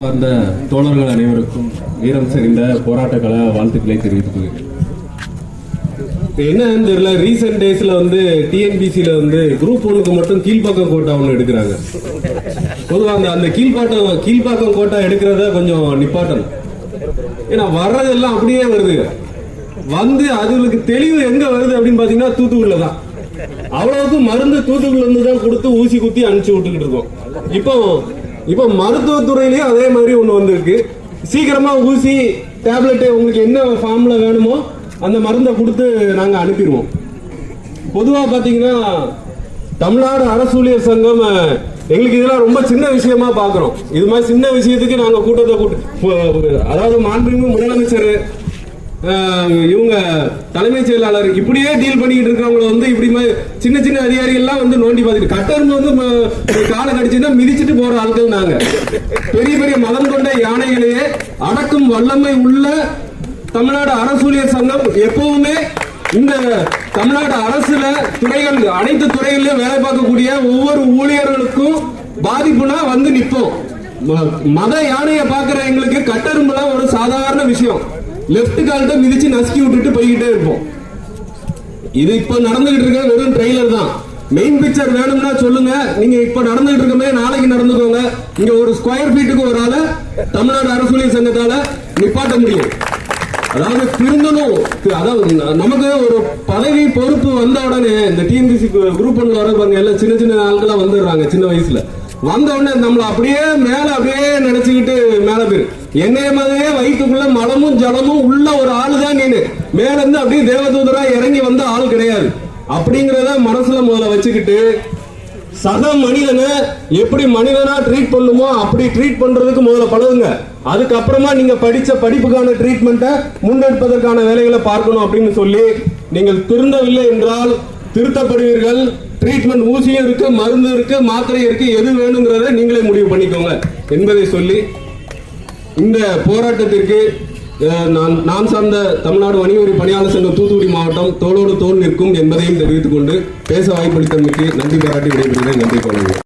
அந்த தோழர்கள் அனைவருக்கும் வீரம் செறிந்த போராட்ட கல வாழ்த்துக்களை தெரிவித்துக் கொள்கிறேன். என்னன்னு தெரியல, ரீசெண்ட் டேஸ்ல டிஎன்பிசில குரூப் 1க்கு மட்டும் கீழ்ப்பாக்கம் கோட்டா ஒன்று எடுக்கிறாங்க. பொதுவாக அந்த கீழ்ப்பாக்கம் கோட்டா எடுக்கிறத கொஞ்சம் நிப்பாட்டணும். ஏன்னா வர்றதெல்லாம் அப்படியே வருது. அதுக்கு தெளிவு எங்க வருது அப்படின்னு பாத்தீங்கன்னா தூத்துக்குடியில தான். அவ்வளவுக்கும் மருந்து தூத்துக்குடியில இருந்து தான் கொடுத்து ஊசி குத்தி அனுப்பிச்சு விட்டுக்கிட்டு இருக்கோம். இப்போ மருத்துவத்துறையிலேயே அதே மாதிரி ஒண்ணு வந்திருக்கு. சீக்கிரமா ஊசி டேப்லெட் உங்களுக்கு என்ன ஃபார்ம்ல வேணுமோ அந்த மருந்தை கொடுத்து நாங்க அனுப்பிடுவோம். பொதுவா பாத்தீங்கன்னா தமிழ்நாடு அரசு ஊழியர் சங்கம் எங்களுக்கு இதெல்லாம் ரொம்ப சின்ன விஷயமா பாக்குறோம். இது மாதிரி சின்ன விஷயத்துக்கு நாங்க கூட்டத்தை அதாவது மாண்புமிகு முதலமைச்சர் இவங்க தலைமைச் செயலாளர் இப்படியே டீல் பண்ணிட்டு இருக்கவங்க இப்படி சின்ன சின்ன அதிகாரிகள்லாம் நோண்டி பார்த்துட்டு கட்டர்னு காலை கடிச்சுன்னா மிதிச்சுட்டு போற ஆட்கள் நாங்க. பெரிய பெரிய மதம் கொண்ட யானைகளையே அடக்கும் வல்லமை உள்ள தமிழ்நாடு அரசு ஊழியர் சங்கம் எப்பவுமே இந்த தமிழ்நாடு அரசுல துறைகள் அனைத்து துறைகளிலும் வேலை பார்க்கக்கூடிய ஒவ்வொரு ஊழியர்களுக்கும் பாதிப்புனா நிற்போம். மத யானையை பார்க்கிற எங்களுக்கு கட்டெரும்புலாம் ஒரு சாதாரண விஷயம். லெப்ட் கால்ட்ட மிதிச்சு நசுக்கி விட்டுட்டு போய்கிட்டே இருப்போம். இது இப்ப நடந்துகிட்டு இருக்க வெறும் ட்ரெய்லர் தான். மெயின் பிக்சர் வேணும்னா சொல்லுங்க. நீங்க இப்ப நடந்துகிட்டு இருக்கமே நாளைக்கு நடந்துக்கோங்க. இங்க ஒரு ஸ்கொயர் ஃபீட்டுக்கு ஒரு ஆள தமிழ்நாடு அரசு ஊழியர் சங்கத்தால நிப்பாட்ட முடியும். அதாவது திருந்தணும். அதாவது நமக்கு ஒரு பதவி பொறுப்பு வந்த உடனே இந்த டிஎன்பிசி குரூப் 1 வர பாருங்க, எல்லாம் சின்ன சின்ன ஆட்களா வந்துடுறாங்க. சின்ன வயசுல வந்த உடனே நம்மள அப்படியே மேல அப்படியே நினைச்சுக்கிட்டு மேல போயிரு. என்னைய மாதிரியே வயிற்றுக்குள்ள மலமும் ஜலமும் உள்ள ஒரு ஆளு தான் நீனு. மேல இருந்து அப்படியே தேவதூதரா இறங்கி வந்த ஆள் கிடையாது. அப்படிங்கறத மனசுல முதல்ல வச்சுக்கிட்டு சக மனிதனை எப்படி மனிதனா ட்ரீட் பண்ணுமோ அப்படி ட்ரீட் பண்றதுக்கு முதல்ல பழகுங்க. அதுக்கப்புறமா நீங்க படிச்ச படிப்புக்கான ட்ரீட்மெண்ட்டை முன்னெடுப்பதற்கான வேலைகளை பார்க்கணும் அப்படின்னு சொல்லி, நீங்கள் திருந்தவில்லை என்றால் திருத்தப்படுவீர்கள். ட்ரீட்மெண்ட் ஊசியும் இருக்கு, மருந்து இருக்கு, மாத்திரை இருக்கு. எது வேணுங்கிறத நீங்களே முடிவு பண்ணிக்கோங்க என்பதை சொல்லி இந்த போராட்டத்திற்கு நான் சார்ந்த தமிழ்நாடு வணிக வரி பணியாளர் சங்கம் தூத்துக்குடி மாவட்டம் தோளோடு தோள் நிற்கும் என்பதையும் தெரிவித்துக் கொண்டு பேச வாய்ப்பளித்தமைக்கு நன்றி பாராட்டி விடைபெறுகிறேன். நன்றி.